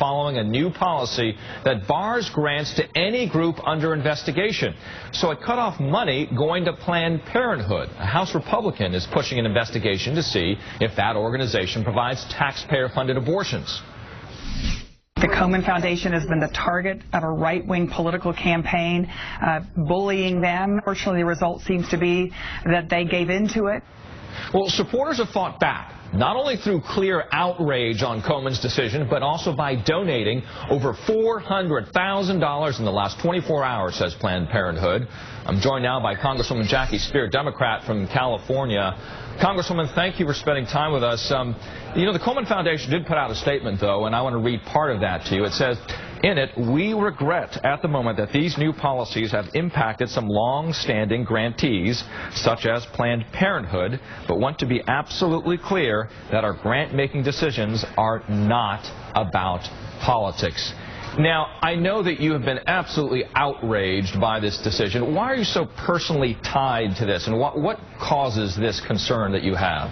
following a new policy that bars grants to any group under investigation. So it cut off money going to Planned Parenthood. A House Republican is pushing an investigation to see if that organization provides taxpayer-funded abortions. The Komen Foundation has been the target of a right-wing political campaign, bullying them. Fortunately, the result seems to be that they gave in to it. Well, supporters have fought back, not only through clear outrage on Komen's decision, but also by donating over $400,000 in the last 24 hours, says Planned Parenthood. I'm joined now by Congresswoman Jackie Spear, Democrat from California. Congresswoman, thank you for spending time with us. You know, the Komen Foundation did put out a statement, though, and I want to read part of that to you. It says, in it, we regret at the moment that these new policies have impacted some long-standing grantees, such as Planned Parenthood, but want to be absolutely clear that our grant-making decisions are not about politics. Now, I know that you have been absolutely outraged by this decision. Why are you so personally tied to this, and what causes this concern that you have?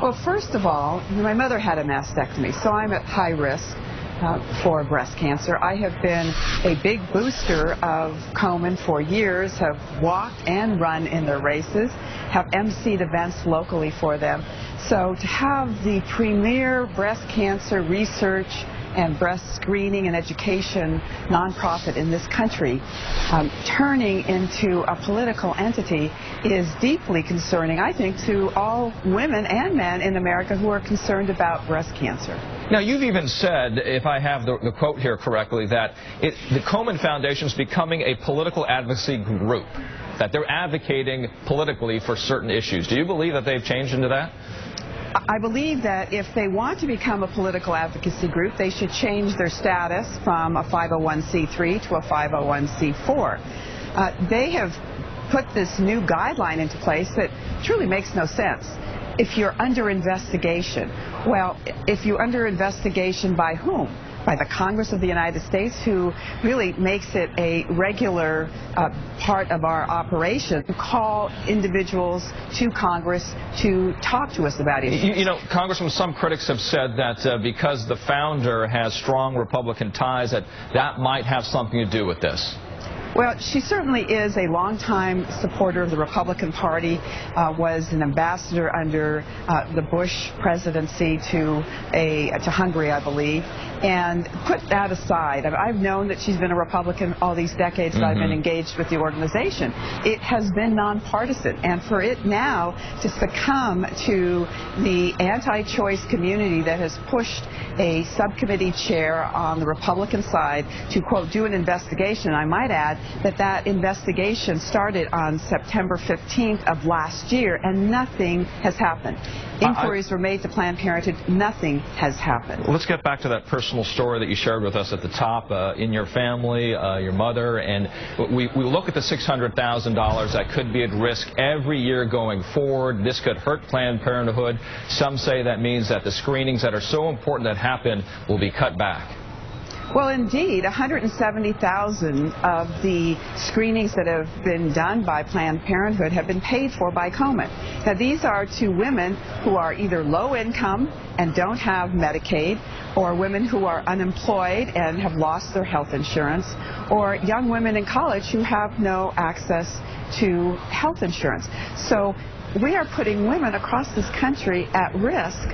Well, first of all, my mother had a mastectomy, so I'm at high risk for breast cancer. I have been a big booster of Komen for years, have walked and run in their races, have emceed events locally for them. So to have the premier breast cancer research and breast screening and education nonprofit in this country turning into a political entity is deeply concerning, I think, to all women and men in America who are concerned about breast cancer. Now, you've even said, if I have the quote here correctly, that the Komen Foundation is becoming a political advocacy group, that they're advocating politically for certain issues. Do you believe that they've changed into that? I believe that if they want to become a political advocacy group, they should change their status from a 501c3 to a 501c4. They have put this new guideline into place that truly makes no sense. If you're under investigation, well, if you're under investigation by whom? By the Congress of the United States, who really makes it a regular part of our operation to call individuals to Congress to talk to us about it. You know, Congressman, some critics have said that because the founder has strong Republican ties, that might have something to do with this. Well, she certainly is a longtime supporter of the Republican Party, was an ambassador under the Bush presidency to Hungary, I believe, and put that aside. I've known that she's been a Republican all these decades that I've been engaged with the organization. It has been nonpartisan, and for it now to succumb to the anti-choice community that has pushed a subcommittee chair on the Republican side to, quote, do an investigation, I might add, that investigation started on September 15th of last year, and nothing has happened. Inquiries were made to Planned Parenthood. Nothing has happened. Let's get back to that personal story that you shared with us at the top. In your family, your mother, and we look at the $600,000 that could be at risk every year going forward. This could hurt Planned Parenthood. Some say that means that the screenings that are so important that happen will be cut back. Well, indeed, 170,000 of the screenings that have been done by Planned Parenthood have been paid for by Komen. Now, these are to women who are either low income and don't have Medicaid, or women who are unemployed and have lost their health insurance, or young women in college who have no access to health insurance. So we are putting women across this country at risk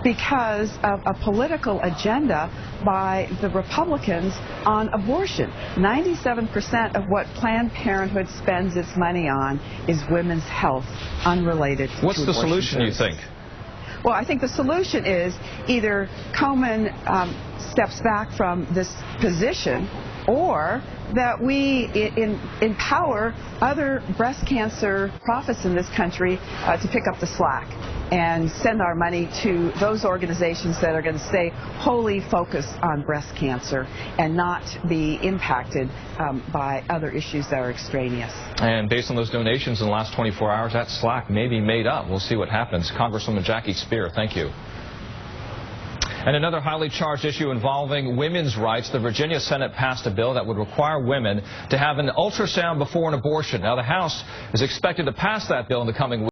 because of a political agenda by the Republicans on abortion. 97% of what Planned Parenthood spends its money on is women's health, unrelated to abortion. What's the solution, you think? Well, I think the solution is either Komen steps back from this position, or that we empower other breast cancer profits in this country to pick up the slack and send our money to those organizations that are going to stay wholly focused on breast cancer and not be impacted by other issues that are extraneous. And based on those donations in the last 24 hours, that slack may be made up. We'll see what happens. Congresswoman Jackie Spear, thank you. And another highly charged issue involving women's rights. The Virginia Senate passed a bill that would require women to have an ultrasound before an abortion. Now, the House is expected to pass that bill in the coming weeks.